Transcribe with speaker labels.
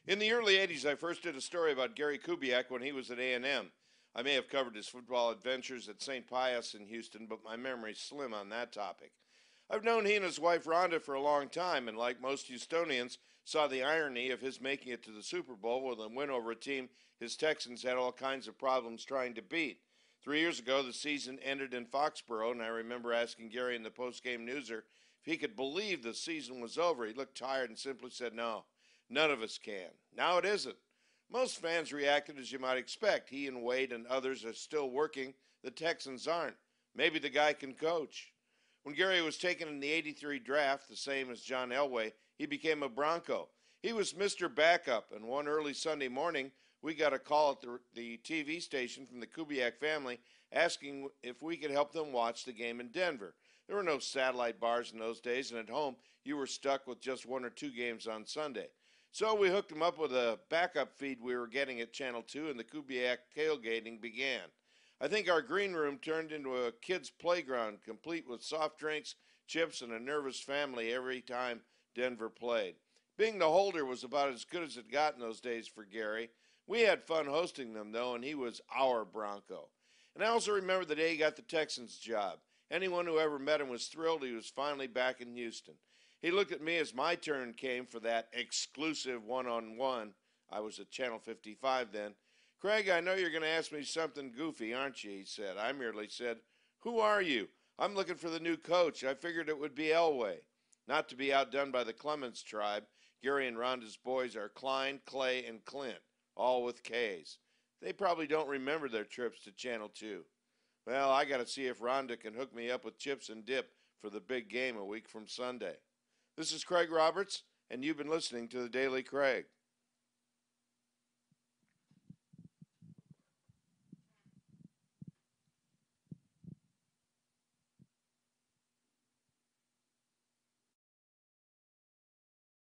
Speaker 1: In the early 80s, I first did a story about Gary Kubiak when he was at A&M. I may have covered his football adventures at St. Pius in Houston, but my memory's slim on that topic. I've known he and his wife Rhonda for a long time, and like most Houstonians, saw the irony of his making it to the Super Bowl with a win over a team his Texans had all kinds of problems trying to beat. 3 years ago, the season ended in Foxborough, and I remember asking Gary in the post-game newser if he could believe the season was over. He looked tired and simply said, "No, none of us can." Now it isn't. Most fans reacted as you might expect. He and Wade and others are still working. The Texans aren't. Maybe the guy can coach. When Gary was taken in the '83 draft, the same as John Elway, he became a Bronco. He was Mr. Backup, and one early Sunday morning, we got a call at the TV station from the Kubiak family asking if we could help them watch the game in Denver. There were no satellite bars in those days, and at home, you were stuck with just one or two games on Sunday. So we hooked them up with a backup feed we were getting at Channel 2, and the Kubiak tailgating began. I think our green room turned into a kid's playground, complete with soft drinks, chips, and a nervous family every time Denver played. Being the holder was about as good as it got in those days for Gary. We had fun hosting them, though, and he was our Bronco. And I also remember the day he got the Texans job. Anyone who ever met him was thrilled he was finally back in Houston. He looked at me as my turn came for that exclusive one-on-one. I was at Channel 55 then. "Craig, I know you're going to ask me something goofy, aren't you?" he said. I merely said, "Who are you? I'm looking for the new coach. I figured it would be Elway." Not to be outdone by the Clemens tribe, Gary and Rhonda's boys are Klein, Clay, and Clint, all with K's. They probably don't remember their trips to Channel 2. Well, I got to see if Rhonda can hook me up with chips and dip for the big game a week from Sunday. This is Craig Roberts, and you've been listening to the Daily Craig.